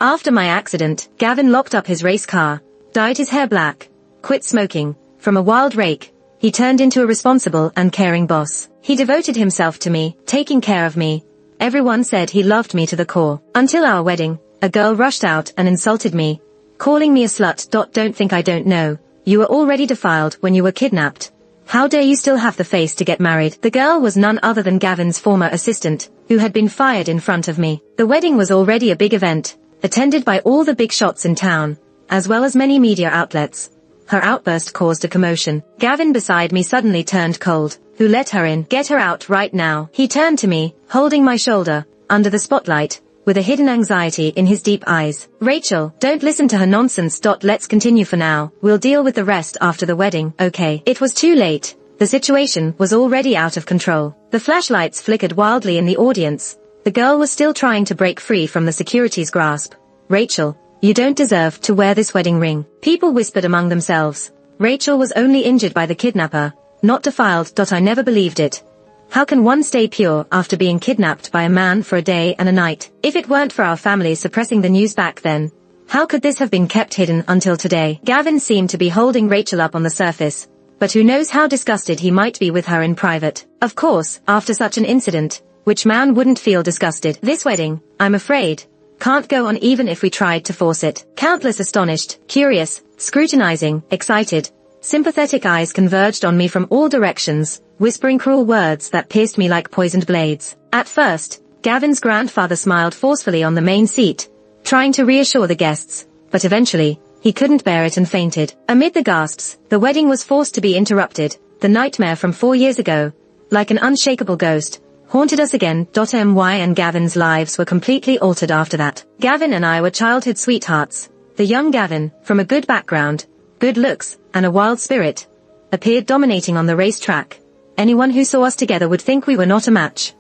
After my accident, Gavin locked up his race car, dyed his hair black, quit smoking. From a wild rake, he turned into a responsible and caring boss. He devoted himself to me, taking care of me. Everyone said he loved me to the core. Until our wedding, a girl rushed out and insulted me, calling me a slut. Don't think I don't know. You were already defiled when you were kidnapped. How dare you still have the face to get married? The girl was none other than Gavin's former assistant, who had been fired in front of me. The wedding was already a big event, attended by all the big shots in town, as well as many media outlets. Her outburst caused a commotion. Gavin beside me suddenly turned cold. Who let her in? Get her out right now. He turned to me, holding my shoulder, under the spotlight, with a hidden anxiety in his deep eyes. Rachel, don't listen to her nonsense. Let's continue for now. We'll deal with the rest after the wedding, okay? It was too late. The situation was already out of control. The flashlights flickered wildly in the audience. The girl was still trying to break free from the security's grasp. Rachel, you don't deserve to wear this wedding ring. People whispered among themselves. Rachel was only injured by the kidnapper, not defiled. I never believed it. How can one stay pure after being kidnapped by a man for a day and a night? If it weren't for our family suppressing the news back then, how could this have been kept hidden until today? Gavin seemed to be holding Rachel up on the surface, but who knows how disgusted he might be with her in private. Of course, after such an incident, which man wouldn't feel disgusted? This wedding, I'm afraid, can't go on even if we tried to force it. Countless astonished, curious, scrutinizing, excited, sympathetic eyes converged on me from all directions, whispering cruel words that pierced me like poisoned blades. At first, Gavin's grandfather smiled forcefully on the main seat, trying to reassure the guests, but eventually, he couldn't bear it and fainted. Amid the gasps, the wedding was forced to be interrupted. The nightmare from 4 years ago, like an unshakable ghost, haunted us again. My and Gavin's lives were completely altered after that. Gavin and I were childhood sweethearts. The young Gavin, from a good background, good looks, and a wild spirit, appeared dominating on the racetrack. Anyone who saw us together would think we were not a match.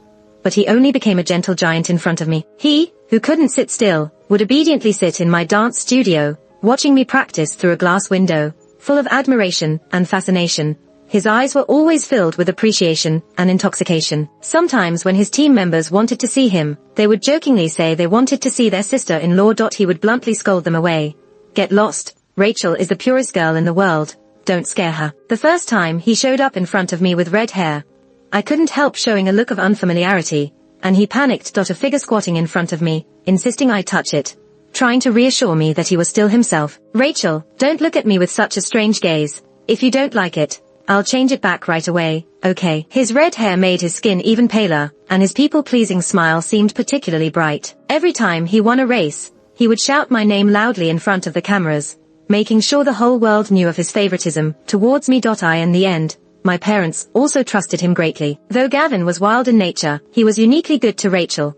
But he only became a gentle giant in front of me. He, who couldn't sit still, would obediently sit in my dance studio, watching me practice through a glass window, full of admiration and fascination. His eyes were always filled with appreciation and intoxication. Sometimes when his team members wanted to see him, they would jokingly say they wanted to see their sister-in-law. He would bluntly scold them away. Get lost. Rachel is the purest girl in the world. Don't scare her. The first time he showed up in front of me with red hair, I couldn't help showing a look of unfamiliarity, and he panicked. A figure squatting in front of me, insisting I touch it, trying to reassure me that he was still himself. Rachel, don't look at me with such a strange gaze. If you don't like it, I'll change it back right away, okay? His red hair made his skin even paler, and his people-pleasing smile seemed particularly bright. Every time he won a race, he would shout my name loudly in front of the cameras, making sure the whole world knew of his favoritism towards me. In the end, my parents also trusted him greatly. Though Gavin was wild in nature, he was uniquely good to Rachel.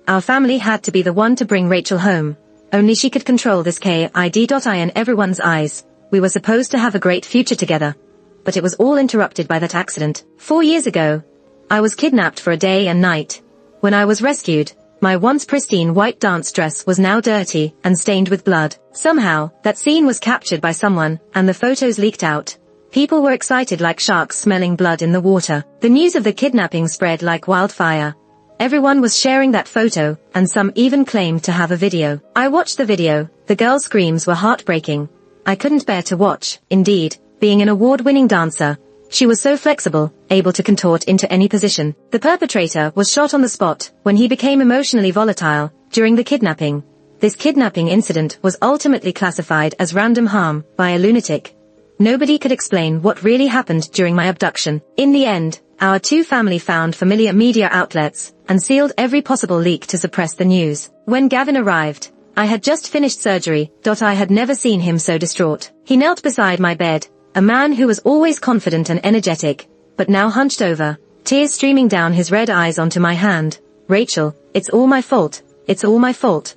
Our family had to be the one to bring Rachel home. Only she could control this kid. In everyone's eyes, we were supposed to have a great future together. But it was all interrupted by that accident. 4 years ago, I was kidnapped for a day and night. When I was rescued, my once pristine white dance dress was now dirty and stained with blood. Somehow, that scene was captured by someone, and the photos leaked out. People were excited like sharks smelling blood in the water. The news of the kidnapping spread like wildfire. Everyone was sharing that photo, and some even claimed to have a video. I watched the video. The girl's screams were heartbreaking. I couldn't bear to watch. Indeed, being an award-winning dancer, she was so flexible, able to contort into any position. The perpetrator was shot on the spot when he became emotionally volatile during the kidnapping. This kidnapping incident was ultimately classified as random harm by a lunatic. Nobody could explain what really happened during my abduction. In the end, our two family found familiar media outlets and sealed every possible leak to suppress the news. When Gavin arrived, I had just finished surgery. I had never seen him so distraught. He knelt beside my bed, a man who was always confident and energetic, but now hunched over, tears streaming down his red eyes onto my hand. Rachel, it's all my fault. It's all my fault.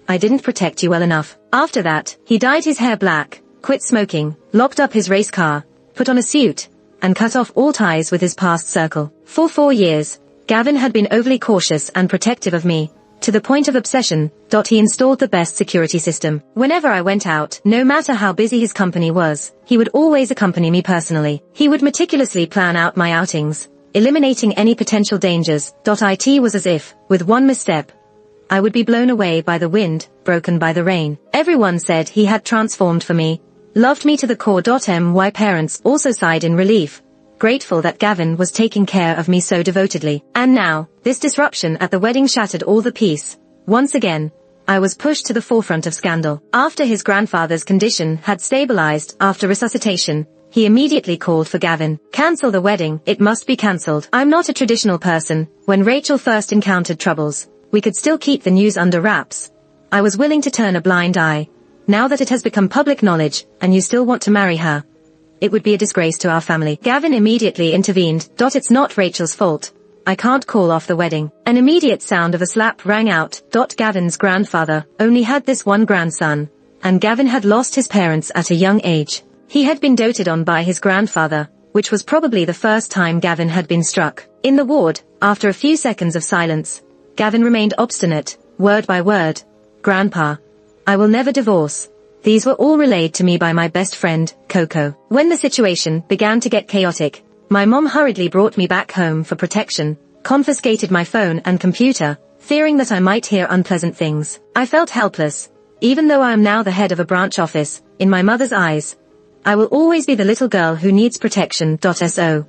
I didn't protect you well enough. After that, he dyed his hair black, quit smoking, locked up his race car, put on a suit, and cut off all ties with his past circle. For 4 years, Gavin had been overly cautious and protective of me, to the point of obsession. He installed the best security system. Whenever I went out, no matter how busy his company was, he would always accompany me personally. He would meticulously plan out my outings, eliminating any potential dangers. It was as if, with one misstep, I would be blown away by the wind, broken by the rain. Everyone said he had transformed for me, loved me to the core. My parents also sighed in relief, grateful that Gavin was taking care of me so devotedly. And now, this disruption at the wedding shattered all the peace. Once again, I was pushed to the forefront of scandal. After his grandfather's condition had stabilized after resuscitation, he immediately called for Gavin. Cancel the wedding, it must be cancelled. I'm not a traditional person. When Rachel first encountered troubles, we could still keep the news under wraps. I was willing to turn a blind eye. Now that it has become public knowledge, and you still want to marry her, it would be a disgrace to our family. Gavin immediately intervened. It's not Rachel's fault. I can't call off the wedding. An immediate sound of a slap rang out. Gavin's grandfather only had this one grandson, and Gavin had lost his parents at a young age. He had been doted on by his grandfather, which was probably the first time Gavin had been struck. In the ward, after a few seconds of silence, Gavin remained obstinate, word by word. Grandpa, I will never divorce. These were all relayed to me by my best friend, Coco. When the situation began to get chaotic, my mom hurriedly brought me back home for protection, confiscated my phone and computer, fearing that I might hear unpleasant things. I felt helpless. Even though I am now the head of a branch office, in my mother's eyes, I will always be the little girl who needs protection. So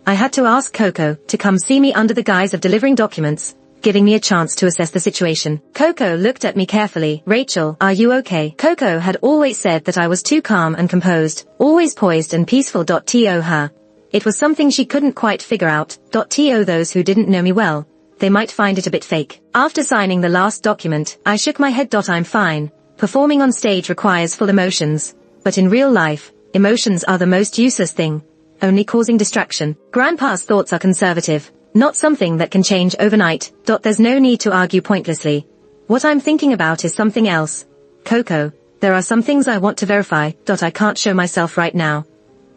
I had to ask Coco to come see me under the guise of delivering documents, giving me a chance to assess the situation. Coco looked at me carefully. Rachel, are you okay? Coco had always said that I was too calm and composed, always poised and peaceful. To her, it was something she couldn't quite figure out. To those who didn't know me well, they might find it a bit fake. After signing the last document, I shook my head. I'm fine. Performing on stage requires full emotions, but in real life, emotions are the most useless thing, only causing distraction. Grandpa's thoughts are conservative, not something that can change overnight. There's no need to argue pointlessly. What I'm thinking about is something else. Coco, there are some things I want to verify. I can't show myself right now.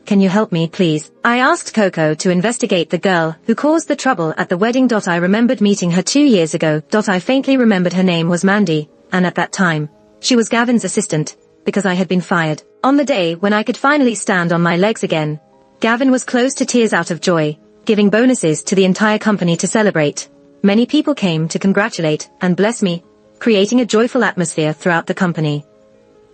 Can you help me, please? I asked Coco to investigate the girl who caused the trouble at the wedding. I remembered meeting her 2 years ago. I faintly remembered her name was Mandy, and at that time, she was Gavin's assistant, because I had been fired. On the day when I could finally stand on my legs again, Gavin was close to tears out of joy, giving bonuses to the entire company to celebrate. Many people came to congratulate and bless me, creating a joyful atmosphere throughout the company.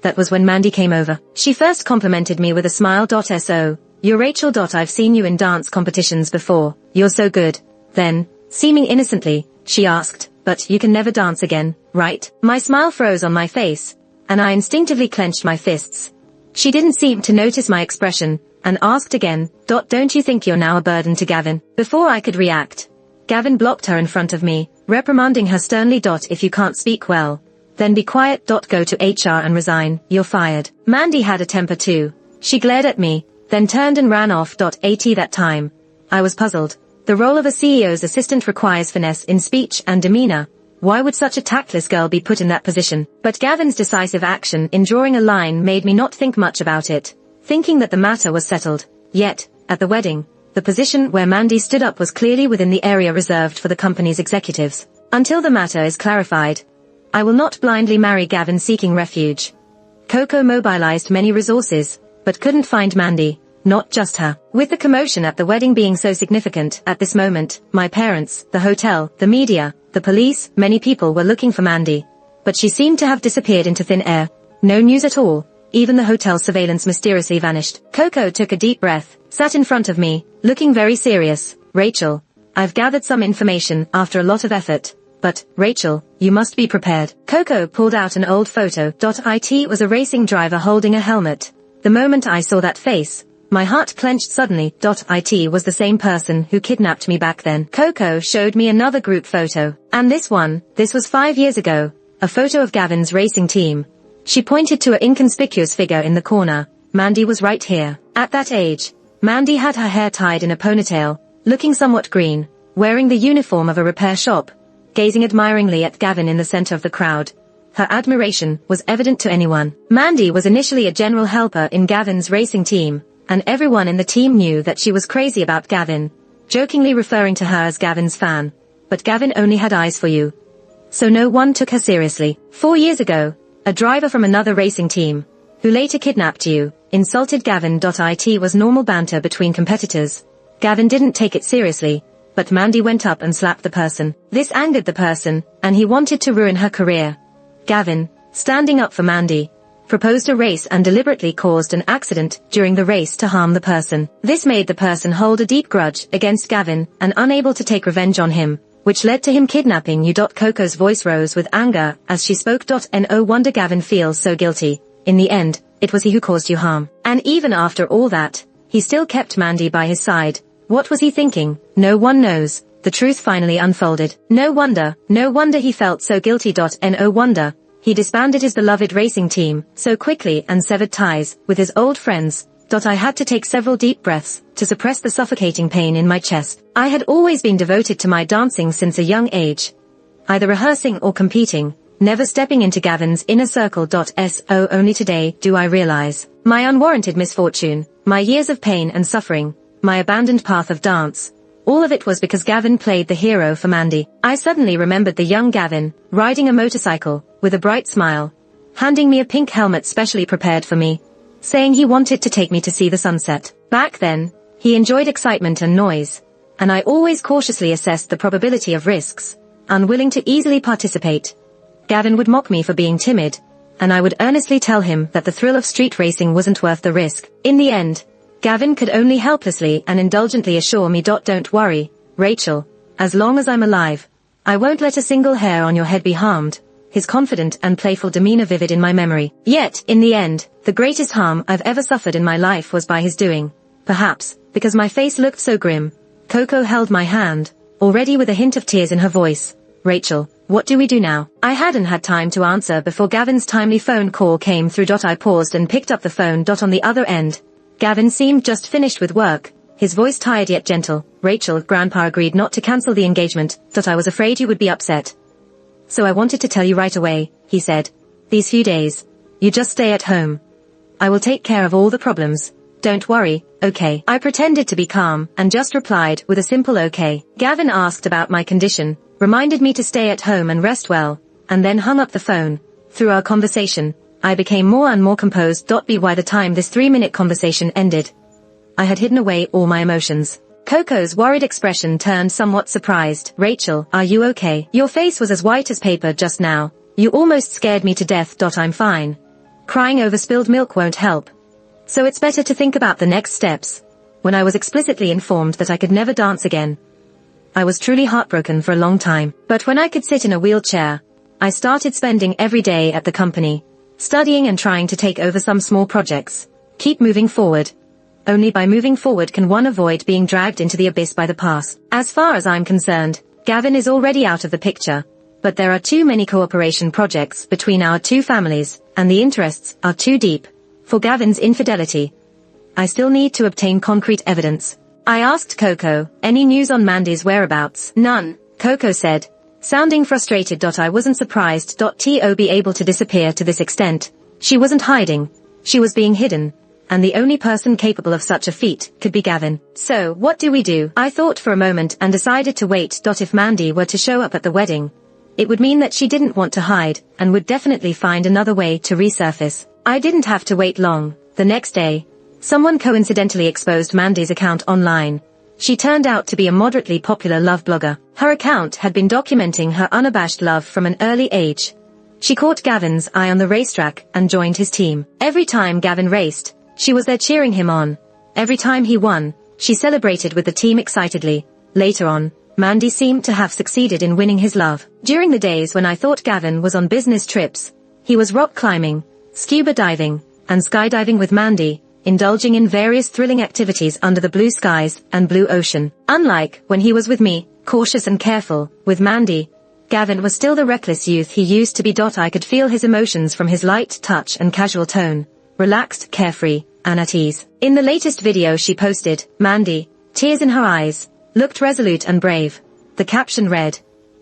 That was when Mandy came over. She first complimented me with a smile. So, you're Rachel. I've seen you in dance competitions before. You're so good. Then, seeming innocently, she asked, but you can never dance again, right? My smile froze on my face, and I instinctively clenched my fists. She didn't seem to notice my expression, and asked again, don't you think you're now a burden to Gavin? Before I could react, Gavin blocked her in front of me, reprimanding her sternly. If you can't speak well, then be quiet. Go to HR and resign, you're fired. Mandy had a temper too. She glared at me, then turned and ran off. That time, I was puzzled. The role of a CEO's assistant requires finesse in speech and demeanor. Why would such a tactless girl be put in that position? But Gavin's decisive action in drawing a line made me not think much about it, thinking that the matter was settled. Yet, at the wedding, the position where Mandy stood up was clearly within the area reserved for the company's executives. Until the matter is clarified, I will not blindly marry Gavin seeking refuge. Coco mobilized many resources, but couldn't find Mandy, not just her. With the commotion at the wedding being so significant at this moment, my parents, the hotel, the media, the police, many people were looking for Mandy. But she seemed to have disappeared into thin air. No news at all. Even the hotel surveillance mysteriously vanished. Coco took a deep breath, sat in front of me, looking very serious. Rachel, I've gathered some information after a lot of effort. But, Rachel, you must be prepared. Coco pulled out an old photo. It was a racing driver holding a helmet. The moment I saw that face, my heart clenched suddenly. It was the same person who kidnapped me back then. Coco showed me another group photo. And this was 5 years ago. A photo of Gavin's racing team. She pointed to an inconspicuous figure in the corner. Mandy was right here. At that age, Mandy had her hair tied in a ponytail, looking somewhat green, wearing the uniform of a repair shop, gazing admiringly at Gavin in the center of the crowd. Her admiration was evident to anyone. Mandy was initially a general helper in Gavin's racing team, and everyone in the team knew that she was crazy about Gavin, jokingly referring to her as Gavin's fan. But Gavin only had eyes for you. So no one took her seriously. 4 years ago, a driver from another racing team, who later kidnapped you, insulted Gavin. It was normal banter between competitors. Gavin didn't take it seriously, but Mandy went up and slapped the person. This angered the person, and he wanted to ruin her career. Gavin, standing up for Mandy, proposed a race and deliberately caused an accident during the race to harm the person. This made the person hold a deep grudge against Gavin and unable to take revenge on him, which led to him kidnapping you. Coco's voice rose with anger as she spoke. No wonder Gavin feels so guilty. In the end, it was he who caused you harm. And even after all that, he still kept Mandy by his side. What was he thinking? No one knows. The truth finally unfolded. No wonder he felt so guilty. No wonder he disbanded his beloved racing team so quickly and severed ties with his old friends. I had to take several deep breaths to suppress the suffocating pain in my chest. I had always been devoted to my dancing since a young age, either rehearsing or competing, never stepping into Gavin's inner circle. So only today do I realize my unwarranted misfortune, my years of pain and suffering, my abandoned path of dance. All of it was because Gavin played the hero for Mandy. I suddenly remembered the young Gavin, riding a motorcycle, with a bright smile, handing me a pink helmet specially prepared for me, saying he wanted to take me to see the sunset. Back then, he enjoyed excitement and noise, and I always cautiously assessed the probability of risks, unwilling to easily participate. Gavin would mock me for being timid, and I would earnestly tell him that the thrill of street racing wasn't worth the risk. In the end, Gavin could only helplessly and indulgently assure me. Don't worry, Rachel, as long as I'm alive, I won't let a single hair on your head be harmed, his confident and playful demeanor vivid in my memory. Yet, in the end, the greatest harm I've ever suffered in my life was by his doing. Perhaps, because my face looked so grim, Coco held my hand, already with a hint of tears in her voice. Rachel, what do we do now? I hadn't had time to answer before Gavin's timely phone call came through. I paused and picked up the phone. On the other end, Gavin seemed just finished with work, his voice tired yet gentle. Rachel, Grandpa agreed not to cancel the engagement. I was afraid you would be upset, so I wanted to tell you right away, he said. These few days, you just stay at home. I will take care of all the problems. Don't worry, okay? I pretended to be calm and just replied with a simple okay. Gavin asked about my condition, reminded me to stay at home and rest well, and then hung up the phone. Through our conversation, I became more and more composed. By the time this 3-minute conversation ended, I had hidden away all my emotions. Coco's worried expression turned somewhat surprised. Rachel, are you okay? Your face was as white as paper just now. You almost scared me to death. I'm fine. Crying over spilled milk won't help. So it's better to think about the next steps. When I was explicitly informed that I could never dance again, I was truly heartbroken for a long time. But when I could sit in a wheelchair, I started spending every day at the company, studying and trying to take over some small projects. Keep moving forward. Only by moving forward can one avoid being dragged into the abyss by the past. As far as I'm concerned, Gavin is already out of the picture, but there are too many cooperation projects between our two families, and the interests are too deep for Gavin's infidelity. I still need to obtain concrete evidence. I asked Coco, any news on Mandy's whereabouts? None, Coco said, sounding frustrated. I wasn't surprised. To be able to disappear to this extent. She wasn't hiding, she was being hidden, and the only person capable of such a feat could be Gavin. So, what do we do? I thought for a moment and decided to wait. If Mandy were to show up at the wedding, it would mean that she didn't want to hide, and would definitely find another way to resurface. I didn't have to wait long. The next day, someone coincidentally exposed Mandy's account online. She turned out to be a moderately popular love blogger. Her account had been documenting her unabashed love from an early age. She caught Gavin's eye on the racetrack and joined his team. Every time Gavin raced, she was there cheering him on. Every time he won, she celebrated with the team excitedly. Later on, Mandy seemed to have succeeded in winning his love. During the days when I thought Gavin was on business trips, he was rock climbing, scuba diving, and skydiving with Mandy, indulging in various thrilling activities under the blue skies and blue ocean. Unlike when he was with me, cautious and careful, with Mandy, Gavin was still the reckless youth he used to be. I could feel his emotions from his light touch and casual tone, relaxed, carefree, and at ease. In the latest video she posted, Mandy, tears in her eyes, looked resolute and brave. The caption read,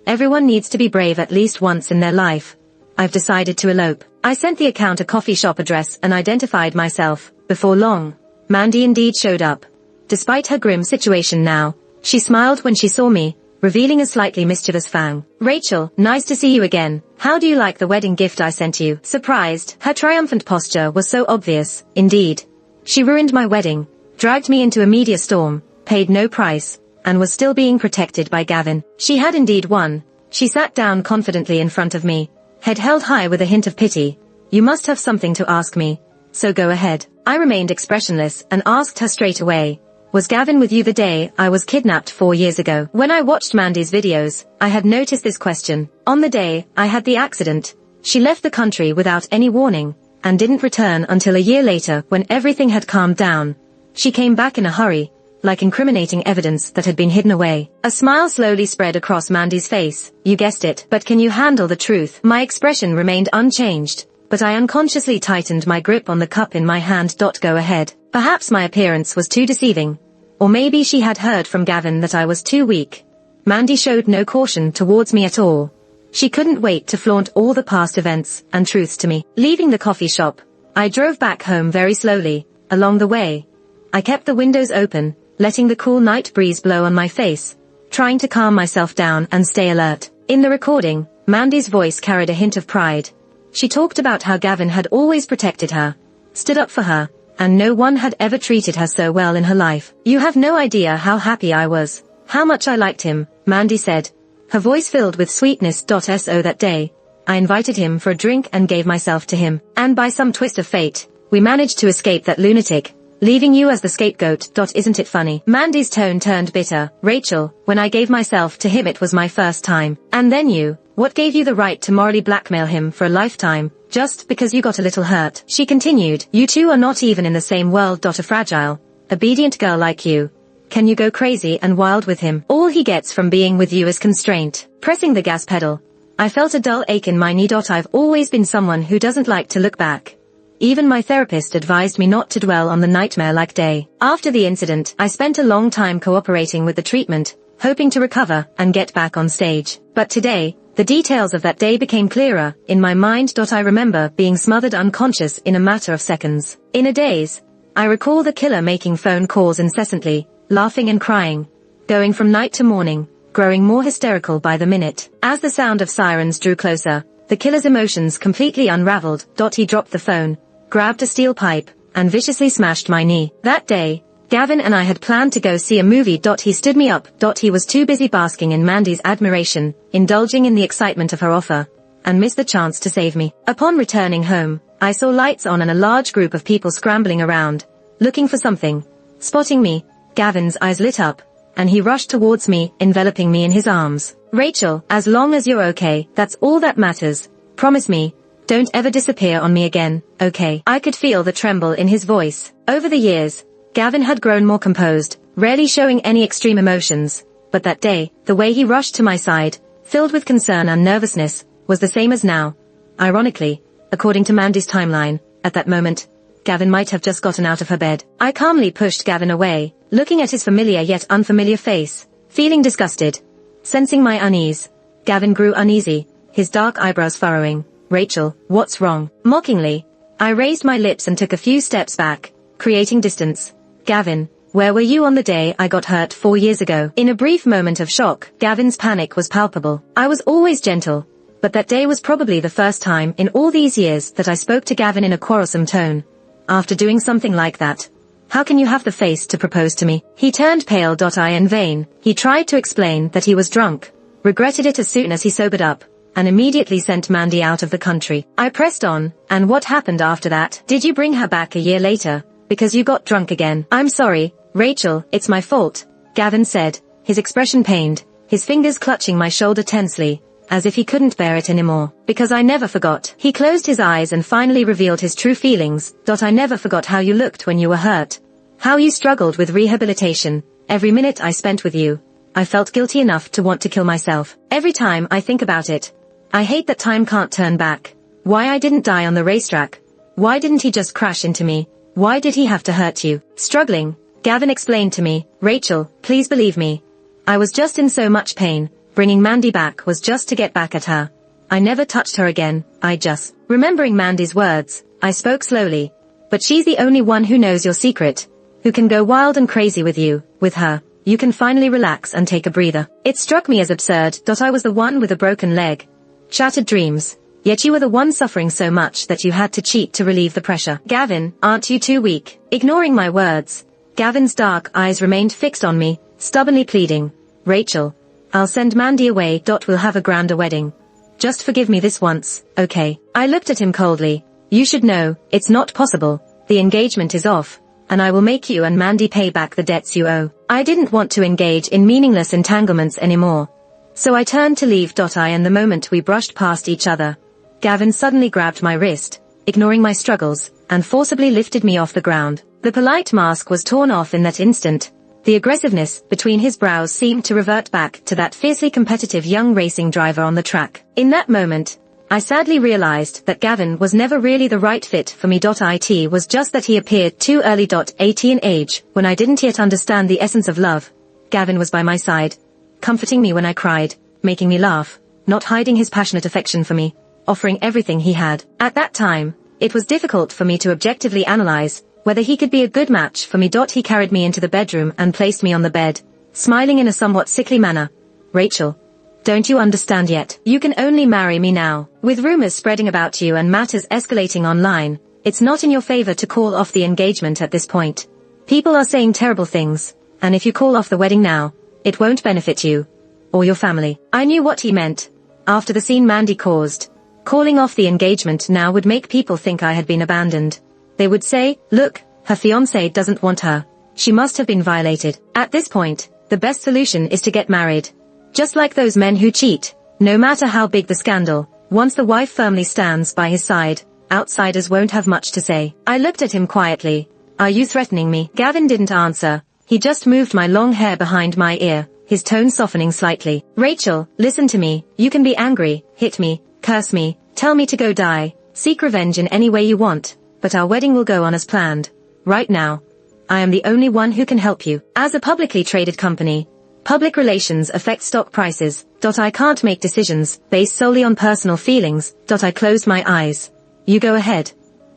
"Everyone needs to be brave at least once in their life. I've decided to elope." I sent the account a coffee shop address and identified myself. Before long, Mandy indeed showed up. Despite her grim situation now, she smiled when she saw me, revealing a slightly mischievous fang. "Rachel, nice to see you again. How do you like the wedding gift I sent you?" Surprised, her triumphant posture was so obvious. Indeed, she ruined my wedding, dragged me into a media storm, paid no price, and was still being protected by Gavin. She had indeed won. She sat down confidently in front of me, head held high with a hint of pity. "You must have something to ask me, so go ahead." I remained expressionless and asked her straight away, "Was Gavin with you the day I was kidnapped 4 years ago?" When I watched Mandy's videos, I had noticed this question. On the day I had the accident, she left the country without any warning, and didn't return until a year later when everything had calmed down. She came back in a hurry, like incriminating evidence that had been hidden away. A smile slowly spread across Mandy's face. "You guessed it, but can you handle the truth?" My expression remained unchanged, but I unconsciously tightened my grip on the cup in my hand. "Go ahead." Perhaps my appearance was too deceiving. Or maybe she had heard from Gavin that I was too weak. Mandy showed no caution towards me at all. She couldn't wait to flaunt all the past events and truths to me. Leaving the coffee shop, I drove back home very slowly. Along the way, I kept the windows open, letting the cool night breeze blow on my face, trying to calm myself down and stay alert. In the recording, Mandy's voice carried a hint of pride. She talked about how Gavin had always protected her, stood up for her, and no one had ever treated her so well in her life. "You have no idea how happy I was, how much I liked him," Mandy said, her voice filled with sweetness. So that day, I invited him for a drink and gave myself to him. And by some twist of fate, we managed to escape that lunatic, leaving you as the scapegoat. Isn't it funny? Mandy's tone turned bitter. "Rachel, when I gave myself to him it was my first time. And then you, what gave you the right to morally blackmail him for a lifetime, just because you got a little hurt?" She continued, "You two are not even in the same world. A fragile, obedient girl like you. Can you go crazy and wild with him? All he gets from being with you is constraint." Pressing the gas pedal, I felt a dull ache in my knee. I've always been someone who doesn't like to look back. Even my therapist advised me not to dwell on the nightmare-like day. After the incident, I spent a long time cooperating with the treatment, hoping to recover and get back on stage. But today, the details of that day became clearer in my mind. I remember being smothered unconscious in a matter of seconds. In a daze, I recall the killer making phone calls incessantly, laughing and crying, going from night to morning, growing more hysterical by the minute. As the sound of sirens drew closer, the killer's emotions completely unraveled. He dropped the phone, grabbed a steel pipe, and viciously smashed my knee. That day, Gavin and I had planned to go see a movie. He stood me up. He was too busy basking in Mandy's admiration, indulging in the excitement of her offer, and missed the chance to save me. Upon returning home, I saw lights on and a large group of people scrambling around, looking for something. Spotting me, Gavin's eyes lit up, and he rushed towards me, enveloping me in his arms. "Rachel, as long as you're okay, that's all that matters. Promise me, don't ever disappear on me again, okay?" I could feel the tremble in his voice. Over the years, Gavin had grown more composed, rarely showing any extreme emotions, but that day, the way he rushed to my side, filled with concern and nervousness, was the same as now. Ironically, according to Mandy's timeline, at that moment, Gavin might have just gotten out of her bed. I calmly pushed Gavin away, looking at his familiar yet unfamiliar face, feeling disgusted. Sensing my unease, Gavin grew uneasy, his dark eyebrows furrowing. "Rachel, what's wrong?" Mockingly, I raised my lips and took a few steps back, creating distance. "Gavin, where were you on the day I got hurt 4 years ago?" In a brief moment of shock, Gavin's panic was palpable. I was always gentle, but that day was probably the first time in all these years that I spoke to Gavin in a quarrelsome tone. "After doing something like that, how can you have the face to propose to me?" He turned pale. In vain. He tried to explain that he was drunk, regretted it as soon as he sobered up, and immediately sent Mandy out of the country. I pressed on, "And what happened after that? Did you bring her back a year later, because you got drunk again?" "I'm sorry, Rachel, it's my fault," Gavin said, his expression pained, his fingers clutching my shoulder tensely, as if he couldn't bear it anymore. "Because I never forgot." He closed his eyes and finally revealed his true feelings. "I never forgot how you looked when you were hurt. How you struggled with rehabilitation. Every minute I spent with you, I felt guilty enough to want to kill myself. Every time I think about it, I hate that time can't turn back. Why I didn't die on the racetrack. Why didn't he just crash into me? Why did he have to hurt you?" Struggling, Gavin explained to me, "Rachel, please believe me. I was just in so much pain. Bringing Mandy back was just to get back at her. I never touched her again. I just..." Remembering Mandy's words, I spoke slowly. "But she's the only one who knows your secret, who can go wild and crazy with you. With her, you can finally relax and take a breather." It struck me as absurd. I was the one with a broken leg, shattered dreams, yet you were the one suffering so much that you had to cheat to relieve the pressure. "Gavin, aren't you too weak?" Ignoring my words, Gavin's dark eyes remained fixed on me, stubbornly pleading, "Rachel, I'll send Mandy away. We'll have a grander wedding. Just forgive me this once, okay?" I looked at him coldly. "You should know, it's not possible. The engagement is off, and I will make you and Mandy pay back the debts you owe." I didn't want to engage in meaningless entanglements anymore. So I turned to leave. And the moment we brushed past each other, Gavin suddenly grabbed my wrist, ignoring my struggles, and forcibly lifted me off the ground. The polite mask was torn off in that instant. The aggressiveness between his brows seemed to revert back to that fiercely competitive young racing driver on the track. In that moment, I sadly realized that Gavin was never really the right fit for me. It was just that he appeared too early. 18 age, when I didn't yet understand the essence of love. Gavin was by my side, comforting me when I cried, making me laugh, not hiding his passionate affection for me, offering everything he had. At that time, it was difficult for me to objectively analyze whether he could be a good match for me. He carried me into the bedroom and placed me on the bed, smiling in a somewhat sickly manner. "Rachel, don't you understand yet? You can only marry me now. With rumors spreading about you and matters escalating online, it's not in your favor to call off the engagement at this point. People are saying terrible things, and if you call off the wedding now, it won't benefit you or your family." I knew what he meant. After the scene Mandy caused, calling off the engagement now would make people think I had been abandoned. They would say, "Look, her fiancé doesn't want her. She must have been violated." At this point, the best solution is to get married. Just like those men who cheat, no matter how big the scandal, once the wife firmly stands by his side, outsiders won't have much to say. I looked at him quietly. "Are you threatening me?" Gavin didn't answer. He just moved my long hair behind my ear, his tone softening slightly. "Rachel, listen to me. You can be angry, hit me, curse me, tell me to go die, seek revenge in any way you want, but our wedding will go on as planned. Right now, I am the only one who can help you. As a publicly traded company, public relations affect stock prices. I can't make decisions based solely on personal feelings. I closed my eyes. "You go ahead.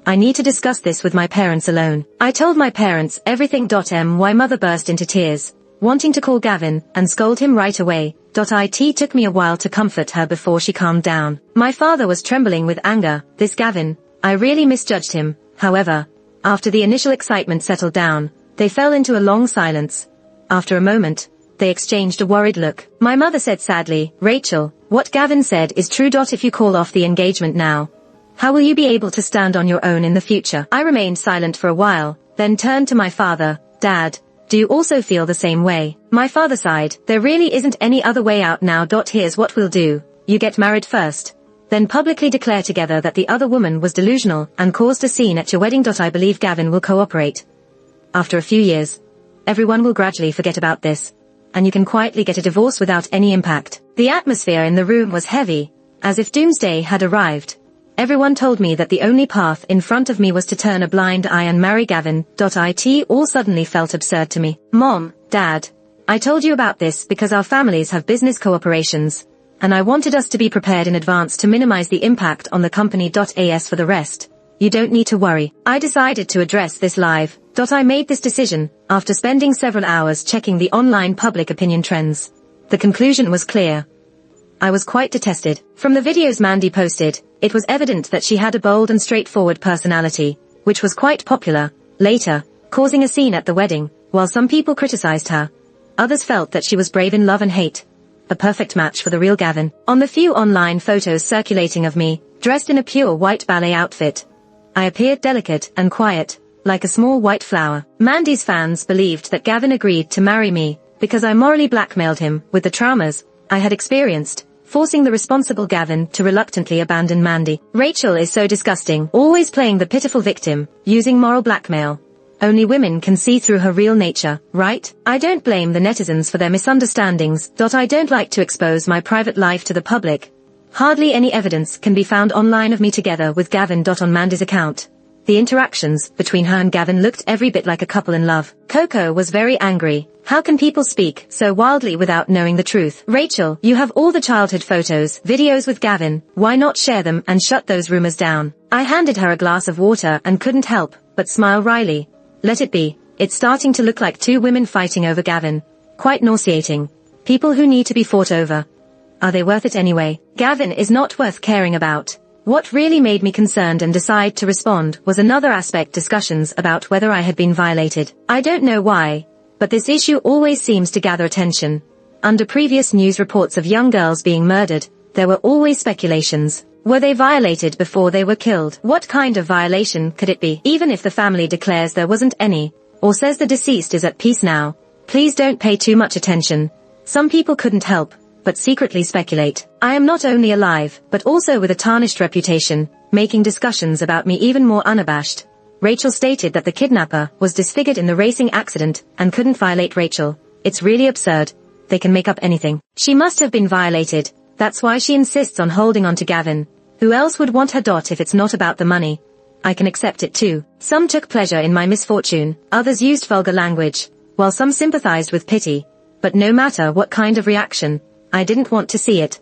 I need to discuss this with my parents alone." I told my parents everything. My mother burst into tears, wanting to call Gavin and scold him right away. It took me a while to comfort her before she calmed down. My father was trembling with anger. "This Gavin, I really misjudged him." However, after the initial excitement settled down, they fell into a long silence. After a moment, they exchanged a worried look. My mother said sadly, "Rachel, what Gavin said is true. If you call off the engagement now, how will you be able to stand on your own in the future?" I remained silent for a while, then turned to my father. "Dad, do you also feel the same way?" My father sighed. "There really isn't any other way out now. Here's what we'll do. You get married first, then publicly declare together that the other woman was delusional and caused a scene at your wedding. I believe Gavin will cooperate. After a few years, everyone will gradually forget about this, and you can quietly get a divorce without any impact." The atmosphere in the room was heavy, as if doomsday had arrived. Everyone told me that the only path in front of me was to turn a blind eye and marry Gavin. It all suddenly felt absurd to me. "Mom, Dad, I told you about this because our families have business cooperations, and I wanted us to be prepared in advance to minimize the impact on the company. As for the rest, you don't need to worry." I decided to address this live. I made this decision after spending several hours checking the online public opinion trends. The conclusion was clear. I was quite detested. From the videos Mandy posted, it was evident that she had a bold and straightforward personality, which was quite popular, later, causing a scene at the wedding. While some people criticized her, others felt that she was brave in love and hate. A perfect match for the real Gavin. On the few online photos circulating of me, dressed in a pure white ballet outfit, I appeared delicate and quiet, like a small white flower. Mandy's fans believed that Gavin agreed to marry me because I morally blackmailed him with the traumas I had experienced, forcing the responsible Gavin to reluctantly abandon Mandy. Rachel is so disgusting, always playing the pitiful victim, using moral blackmail. Only women can see through her real nature, right? I don't blame the netizens for their misunderstandings. I don't like to expose my private life to the public. Hardly any evidence can be found online of me together with Gavin. On Mandy's account, the interactions between her and Gavin looked every bit like a couple in love. Coco was very angry. How can people speak so wildly without knowing the truth? "Rachel, you have all the childhood photos, videos with Gavin. Why not share them and shut those rumors down?" I handed her a glass of water and couldn't help but smile wryly. "Let it be. It's starting to look like two women fighting over Gavin. Quite nauseating. People who need to be fought over. Are they worth it anyway?" Gavin is not worth caring about. What really made me concerned and decide to respond was another aspect: discussions about whether I had been violated. I don't know why, But this issue always seems to gather attention. Under previous news reports of young girls being murdered, there were always speculations. Were they violated before they were killed? What kind of violation could it be? Even if the family declares there wasn't any, or says the deceased is at peace now, please don't pay too much attention. Some people couldn't help but secretly speculate. I am not only alive, but also with a tarnished reputation, making discussions about me even more unabashed. Rachel stated that the kidnapper was disfigured in the racing accident and couldn't violate Rachel. It's really absurd. They can make up anything. She must have been violated. That's why she insists on holding on to Gavin. Who else would want her if it's not about the money? I can accept it too. Some took pleasure in my misfortune, others used vulgar language, while some sympathized with pity. But no matter what kind of reaction, I didn't want to see it.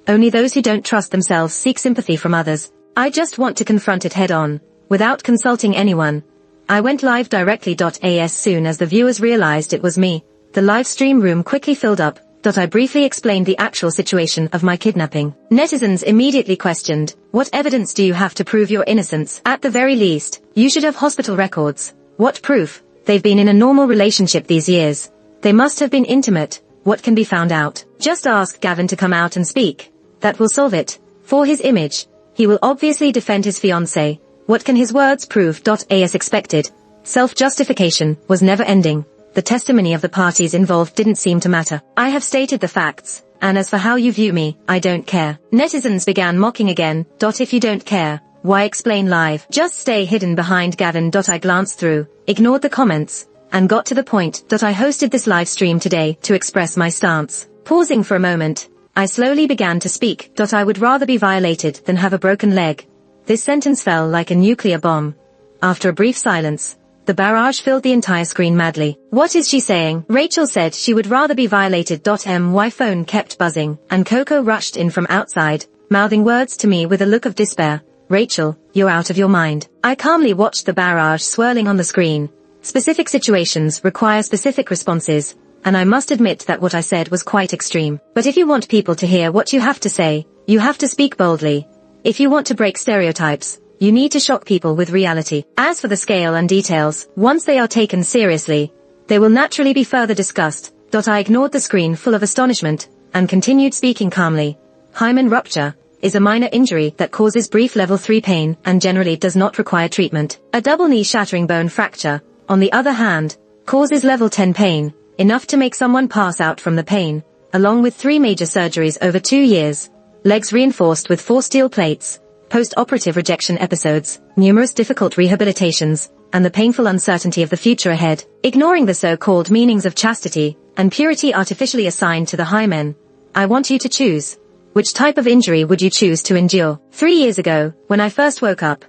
Only those who don't trust themselves seek sympathy from others. I just want to confront it head on, without consulting anyone. I went live directly. As soon as the viewers realized it was me, the live stream room quickly filled up. I briefly explained the actual situation of my kidnapping. Netizens immediately questioned, what evidence do you have to prove your innocence? At the very least, you should have hospital records. What proof? They've been in a normal relationship these years. They must have been intimate. What can be found out? Just ask Gavin to come out and speak. That will solve it. For his image, he will obviously defend his fiancé. What can his words prove? As expected, self-justification was never ending. The testimony of the parties involved didn't seem to matter. I have stated the facts, and as for how you view me, I don't care. Netizens began mocking again. If you don't care, why explain live? Just stay hidden behind Gavin. I glanced through, ignored the comments, and got to the point. I hosted this live stream today to express my stance. Pausing for a moment, I slowly began to speak. I would rather be violated than have a broken leg. This sentence fell like a nuclear bomb. After a brief silence, the barrage filled the entire screen madly. What is she saying? Rachel said she would rather be violated. My phone kept buzzing, and Coco rushed in from outside, mouthing words to me with a look of despair. Rachel, you're out of your mind. I calmly watched the barrage swirling on the screen. Specific situations require specific responses, and I must admit that what I said was quite extreme. But if you want people to hear what you have to say, you have to speak boldly. If you want to break stereotypes, you need to shock people with reality. As for the scale and details, once they are taken seriously, they will naturally be further discussed. I ignored the screen full of astonishment, and continued speaking calmly. Hymen rupture is a minor injury that causes brief level 3 pain and generally does not require treatment. A double knee shattering bone fracture, on the other hand, causes level 10 pain, enough to make someone pass out from the pain, along with 3 major surgeries over 2 years, legs reinforced with 4 steel plates, post-operative rejection episodes, numerous difficult rehabilitations, and the painful uncertainty of the future ahead. Ignoring the so-called meanings of chastity and purity artificially assigned to the hymen, I want you to choose. Which type of injury would you choose to endure? 3 years ago, when I first woke up,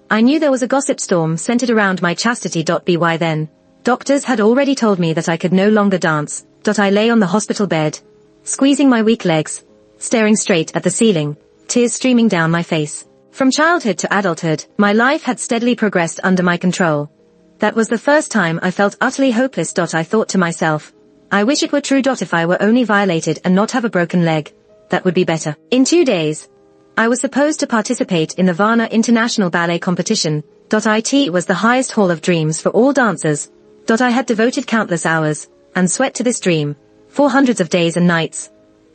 I knew there was a gossip storm centered around my chastity. By then, doctors had already told me that I could no longer dance. I lay on the hospital bed, squeezing my weak legs, staring straight at the ceiling, tears streaming down my face. From childhood to adulthood, my life had steadily progressed under my control. That was the first time I felt utterly hopeless. I thought to myself, I wish it were true. If I were only violated and not have a broken leg, that would be better. In 2 days, I was supposed to participate in the Varna International Ballet Competition. It was the highest hall of dreams for all dancers. I had devoted countless hours and sweat to this dream, for hundreds of days and nights.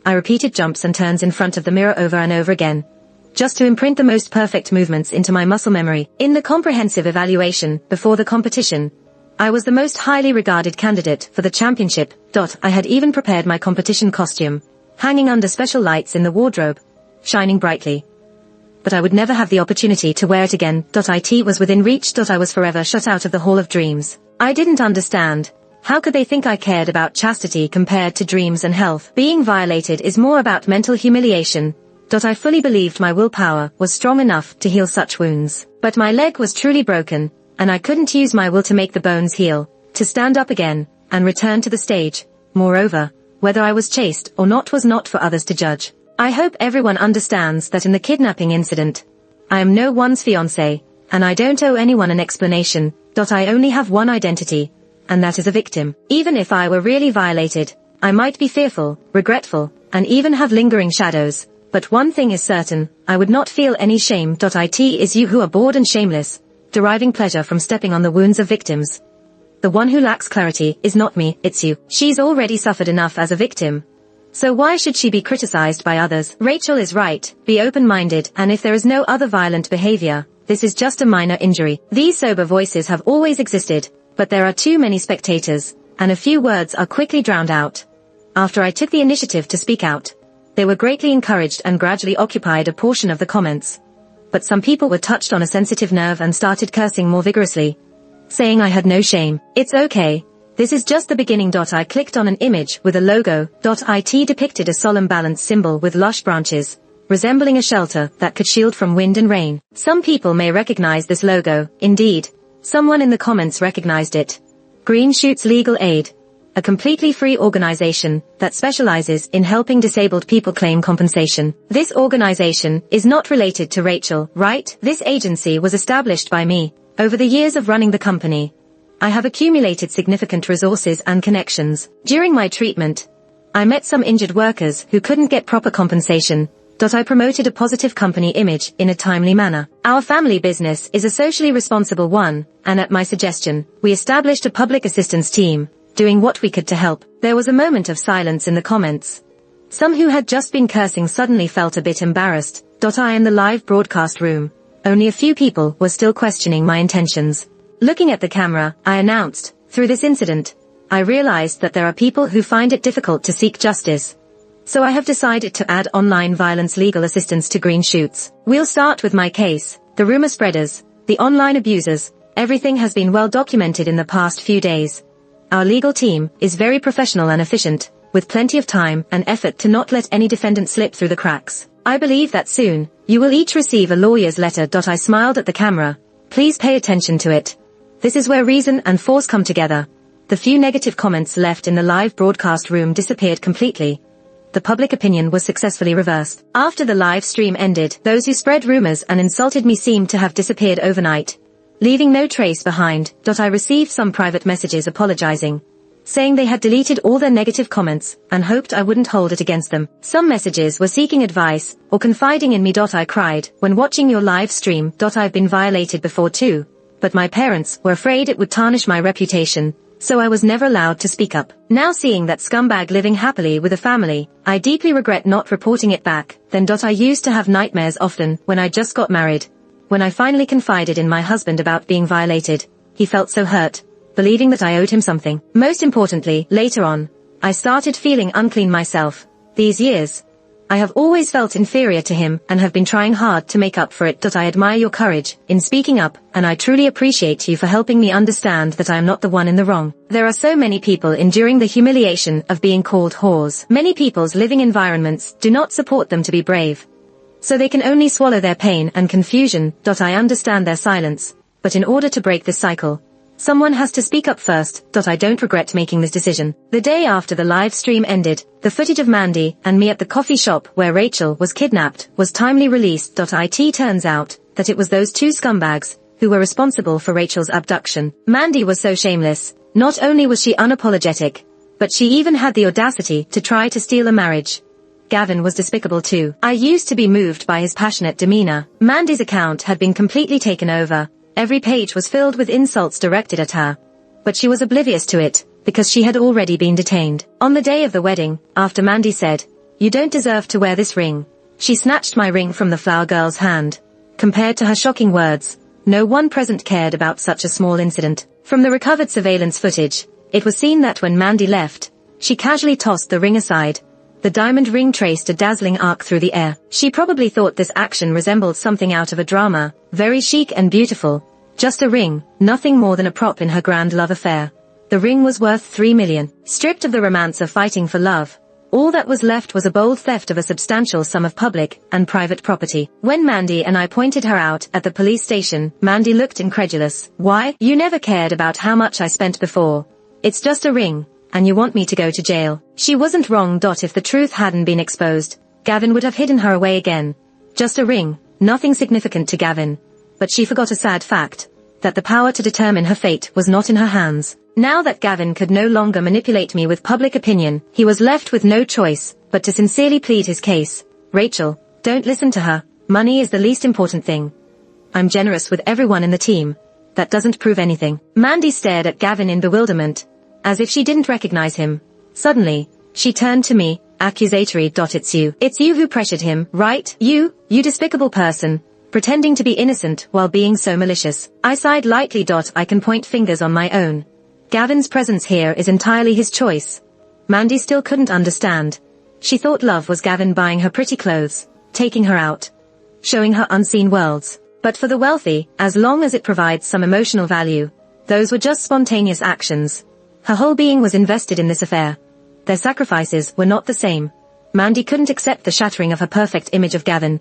I repeated jumps and turns in front of the mirror over and over again, just to imprint the most perfect movements into my muscle memory. In the comprehensive evaluation before the competition, I was the most highly regarded candidate for the championship. I had even prepared my competition costume, hanging under special lights in the wardrobe, shining brightly. But I would never have the opportunity to wear it again. It was within reach. I was forever shut out of the Hall of Dreams. I didn't understand. How could they think I cared about chastity compared to dreams and health? Being violated is more about mental humiliation. I fully believed my willpower was strong enough to heal such wounds. But my leg was truly broken, and I couldn't use my will to make the bones heal, to stand up again, and return to the stage. Moreover, whether I was chaste or not was not for others to judge. I hope everyone understands that in the kidnapping incident, I am no one's fiancé, and I don't owe anyone an explanation. I only have one identity, and that is a victim. Even if I were really violated, I might be fearful, regretful, and even have lingering shadows. But one thing is certain, I would not feel any shame. It is you who are bored and shameless, deriving pleasure from stepping on the wounds of victims. The one who lacks clarity is not me, it's you. She's already suffered enough as a victim. So why should she be criticized by others? Rachel is right, be open-minded, and if there is no other violent behavior, this is just a minor injury. These sober voices have always existed, but there are too many spectators, and a few words are quickly drowned out. After I took the initiative to speak out, they were greatly encouraged and gradually occupied a portion of the comments. But some people were touched on a sensitive nerve and started cursing more vigorously, saying I had no shame. It's okay. This is just the beginning. I clicked on an image with a logo. It depicted a solemn balance symbol with lush branches, resembling a shelter that could shield from wind and rain. Some people may recognize this logo. Indeed, someone in the comments recognized it. Green Shoots Legal Aid, a completely free organization that specializes in helping disabled people claim compensation. This organization is not related to Rachel, right? This agency was established by me. Over the years of running the company, I have accumulated significant resources and connections. During my treatment, I met some injured workers who couldn't get proper compensation. I promoted a positive company image in a timely manner. Our family business is a socially responsible one, and at my suggestion, we established a public assistance team, doing what we could to help. There was a moment of silence in the comments. Some who had just been cursing suddenly felt a bit embarrassed. I in the live broadcast room. Only a few people were still questioning my intentions. Looking at the camera, I announced, through this incident, I realized that there are people who find it difficult to seek justice. So I have decided to add online violence legal assistance to Green Shoots. We'll start with my case, the rumor spreaders, the online abusers. Everything has been well documented in the past few days. Our legal team is very professional and efficient, with plenty of time and effort to not let any defendant slip through the cracks. I believe that soon, you will each receive a lawyer's letter. I smiled at the camera. Please pay attention to it. This is where reason and force come together. The few negative comments left in the live broadcast room disappeared completely. The public opinion was successfully reversed. After the live stream ended, those who spread rumors and insulted me seemed to have disappeared overnight, leaving no trace behind. I received some private messages apologizing, saying they had deleted all their negative comments and hoped I wouldn't hold it against them. Some messages were seeking advice or confiding in me. I cried when watching your live stream. I've been violated before too, but my parents were afraid it would tarnish my reputation, so I was never allowed to speak up. Now seeing that scumbag living happily with a family, I deeply regret not reporting it back then. I used to have nightmares often when I just got married. When I finally confided in my husband about being violated, he felt so hurt, believing that I owed him something. Most importantly, later on, I started feeling unclean myself. These years, I have always felt inferior to him and have been trying hard to make up for it. I admire your courage in speaking up, and I truly appreciate you for helping me understand that I am not the one in the wrong. There are so many people enduring the humiliation of being called whores. Many people's living environments do not support them to be brave, so they can only swallow their pain and confusion. I understand their silence, but in order to break this cycle, someone has to speak up first. I don't regret making this decision. The day after the live stream ended, the footage of Mandy and me at the coffee shop where Rachel was kidnapped was timely released. It turns out that it was those two scumbags who were responsible for Rachel's abduction. Mandy was so shameless. Not only was she unapologetic, but she even had the audacity to try to steal a marriage. Gavin was despicable too. I used to be moved by his passionate demeanor. Mandy's account had been completely taken over. Every page was filled with insults directed at her. But she was oblivious to it, because she had already been detained. On the day of the wedding, after Mandy said, "You don't deserve to wear this ring," she snatched my ring from the flower girl's hand. Compared to her shocking words, no one present cared about such a small incident. From the recovered surveillance footage, it was seen that when Mandy left, she casually tossed the ring aside. The diamond ring traced a dazzling arc through the air. She probably thought this action resembled something out of a drama, very chic and beautiful. Just a ring, nothing more than a prop in her grand love affair. The ring was worth 3 million. Stripped of the romance of fighting for love, all that was left was a bold theft of a substantial sum of public and private property. When Mandy and I pointed her out at the police station, Mandy looked incredulous. "Why? You never cared about how much I spent before. It's just a ring, and you want me to go to jail." She wasn't wrong. If the truth hadn't been exposed, Gavin would have hidden her away again. Just a ring, nothing significant to Gavin. But she forgot a sad fact, that the power to determine her fate was not in her hands. Now that Gavin could no longer manipulate me with public opinion, he was left with no choice but to sincerely plead his case. "Rachel, don't listen to her. Money is the least important thing. I'm generous with everyone in the team. That doesn't prove anything. Mandy stared at Gavin in bewilderment, as if she didn't recognize him. Suddenly, she turned to me, accusatory. It's you. It's you who pressured him, right? You despicable person, pretending to be innocent while being so malicious. I sighed lightly. I can point fingers on my own. Gavin's presence here is entirely his choice. Mandy still couldn't understand. She thought love was Gavin buying her pretty clothes, taking her out, showing her unseen worlds. But for the wealthy, as long as it provides some emotional value, those were just spontaneous actions. Her whole being was invested in this affair. Their sacrifices were not the same. Mandy couldn't accept the shattering of her perfect image of Gavin,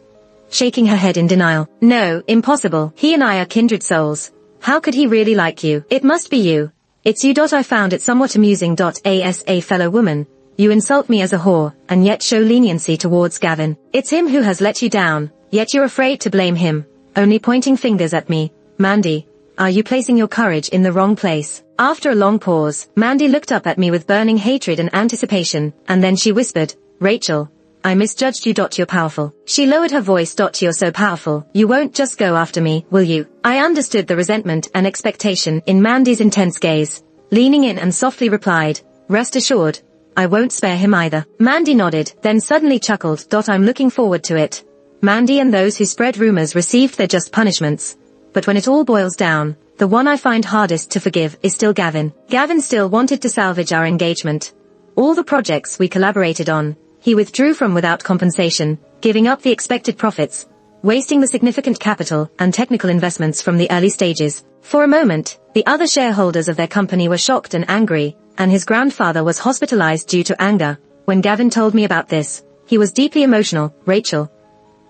shaking her head in denial. No, impossible. He and I are kindred souls. How could he really like you? It must be you. It's you. I found it somewhat amusing. As a fellow woman, you insult me as a whore, and yet show leniency towards Gavin. It's him who has let you down, yet you're afraid to blame him, only pointing fingers at me. Mandy, are you placing your courage in the wrong place? After a long pause, Mandy looked up at me with burning hatred and anticipation, and then she whispered, Rachel, I misjudged you. You're powerful. She lowered her voice. You're so powerful, you won't just go after me, will you? I understood the resentment and expectation in Mandy's intense gaze, leaning in and softly replied, rest assured, I won't spare him either. Mandy nodded, then suddenly chuckled. I'm looking forward to it. Mandy and those who spread rumors received their just punishments. But when it all boils down, the one I find hardest to forgive is still Gavin. Gavin still wanted to salvage our engagement. All the projects we collaborated on, he withdrew from without compensation, giving up the expected profits, wasting the significant capital and technical investments from the early stages. For a moment, the other shareholders of their company were shocked and angry, and his grandfather was hospitalized due to anger. When Gavin told me about this, he was deeply emotional. Rachel,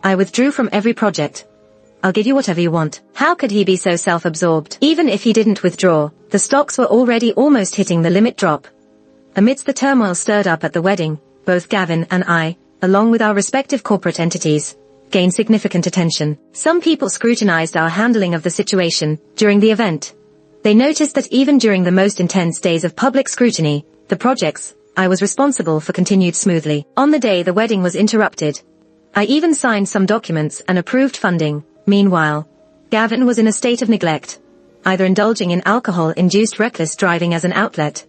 I withdrew from every project. I'll give you whatever you want. How could he be so self-absorbed? Even if he didn't withdraw, the stocks were already almost hitting the limit drop. Amidst the turmoil stirred up at the wedding, both Gavin and I, along with our respective corporate entities, gained significant attention. Some people scrutinized our handling of the situation during the event. They noticed that even during the most intense days of public scrutiny, the projects I was responsible for continued smoothly. On the day the wedding was interrupted, I even signed some documents and approved funding. Meanwhile, Gavin was in a state of neglect, either indulging in alcohol-induced reckless driving as an outlet,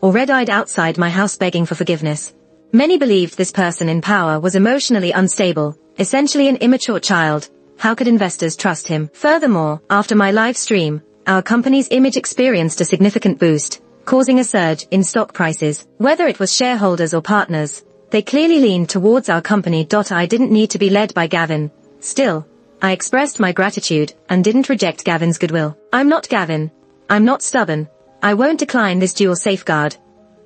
or red-eyed outside my house begging for forgiveness. Many believed this person in power was emotionally unstable, essentially an immature child. How could investors trust him? Furthermore, after my live stream, our company's image experienced a significant boost, causing a surge in stock prices. Whether it was shareholders or partners, they clearly leaned towards our company. I didn't need to be led by Gavin. Still, I expressed my gratitude and didn't reject Gavin's goodwill. I'm not Gavin. I'm not stubborn. I won't decline this dual safeguard.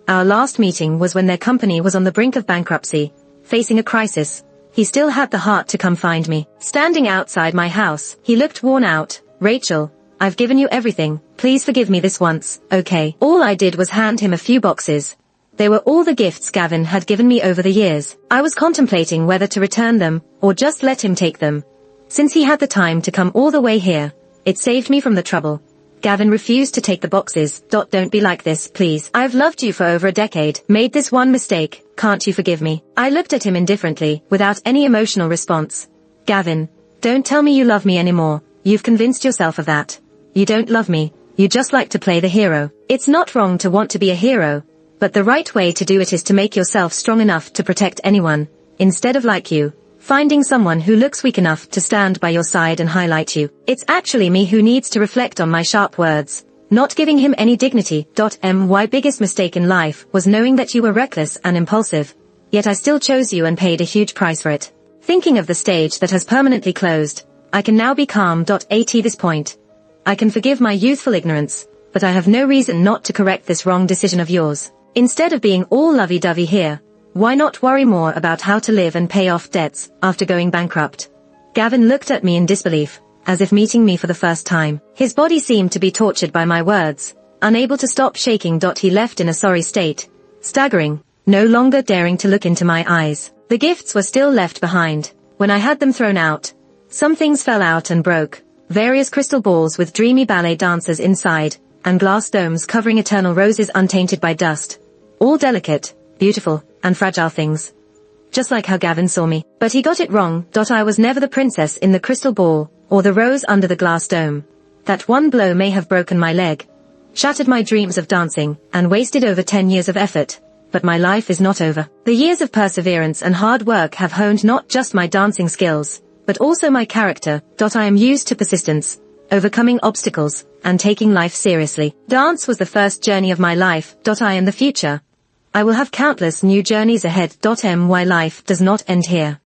Our last meeting was when their company was on the brink of bankruptcy, facing a crisis. He still had the heart to come find me. Standing outside my house, he looked worn out. Rachel, I've given you everything. Please forgive me this once, okay? All I did was hand him a few boxes. They were all the gifts Gavin had given me over the years. I was contemplating whether to return them, or just let him take them. Since he had the time to come all the way here, it saved me from the trouble. Gavin refused to take the boxes. Don't be like this, please. I've loved you for over a decade. Made this one mistake. Can't you forgive me? I looked at him indifferently, without any emotional response. Gavin, don't tell me you love me anymore. You've convinced yourself of that. You don't love me. You just like to play the hero. It's not wrong to want to be a hero, but the right way to do it is to make yourself strong enough to protect anyone, instead of like you, finding someone who looks weak enough to stand by your side and highlight you. It's actually me who needs to reflect on my sharp words, not giving him any dignity. My biggest mistake in life was knowing that you were reckless and impulsive, yet I still chose you and paid a huge price for it. Thinking of the stage that has permanently closed, I can now be calm. At this point, I can forgive my youthful ignorance, but I have no reason not to correct this wrong decision of yours. Instead of being all lovey-dovey here, why not worry more about how to live and pay off debts after going bankrupt? Gavin looked at me in disbelief, as if meeting me for the first time. His body seemed to be tortured by my words, unable to stop shaking. He left in a sorry state, staggering, no longer daring to look into my eyes. The gifts were still left behind. When I had them thrown out, some things fell out and broke. Various crystal balls with dreamy ballet dancers inside, and glass domes covering eternal roses untainted by dust. All delicate, beautiful, and fragile things. Just like how Gavin saw me. But he got it wrong. I was never the princess in the crystal ball, or the rose under the glass dome. That one blow may have broken my leg, shattered my dreams of dancing, and wasted over 10 years of effort. But my life is not over. The years of perseverance and hard work have honed not just my dancing skills, but also my character. I am used to persistence, overcoming obstacles, and taking life seriously. Dance was the first journey of my life. I am the future. I will have countless new journeys ahead. My life does not end here.